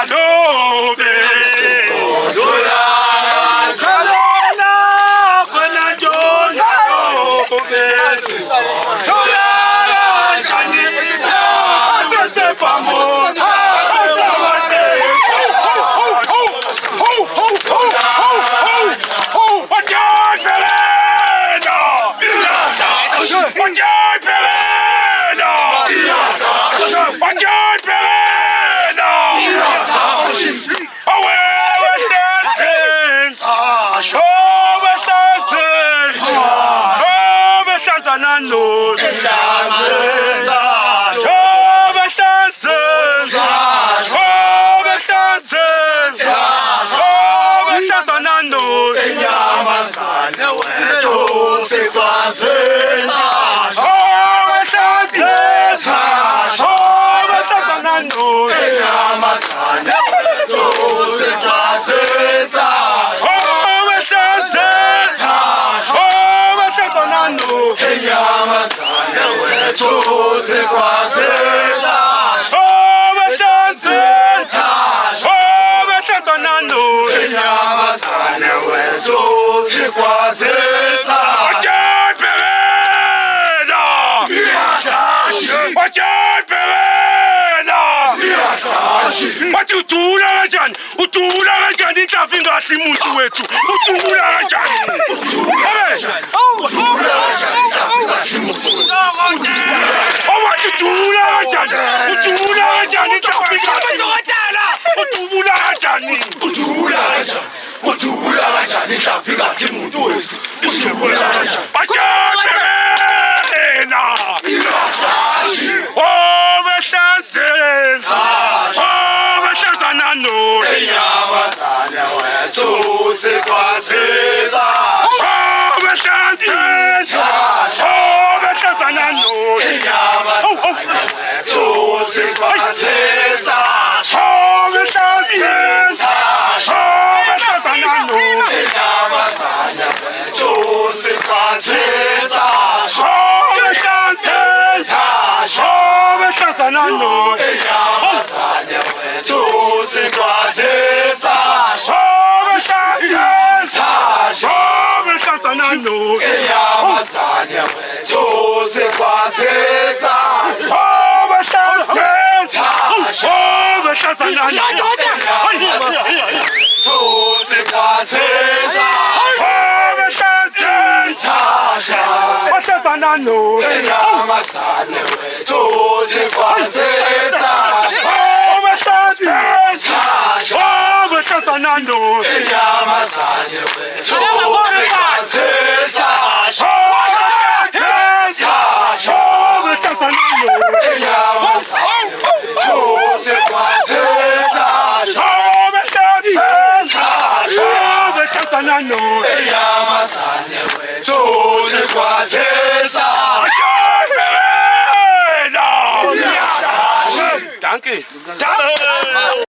Lobe inyamazane wethu sikwazisa Wajibela! Wajibela! Wathi udula kanjani? Udula kanjani inhlavu ingahle umuntu wethu? Udula kanjani? Awathi udula kanjani? Udula kanjani inhlavu ingahle? Udula kanjani? udula kanjani inhlavu ingahle umuntu wethu udula kanjani Wajibela! Oh, behlazela! Oh, behlazana no! inyamazane wethu sikwazisa Oh, behlazela! Oh, behlazana no! inyamazane wethu sikwazisa Oh, behlazela! Oh, behlazana no! inyamazane wethu sikwazisa Oh, behlazela! Oh, behlazana no! inyamazane wethu sikwazisa Oh, behlazela! Oh, behlazana no! inyamazane wethu sikwazisa Oh, behlazela! Oh, behlazana no! sikwazisa Behlazana no! inyamazane wethu sikwazisa Oh, behlazela! Oh, behlazana no! inyamazane wethu sikwazisa Oh, behlazela! Oh, behlazana no! inyamazane wethu sikwazisa Oh, behlazela! Oh, behlazana no! inyamazane wethu sikwazisa Danke! Danke!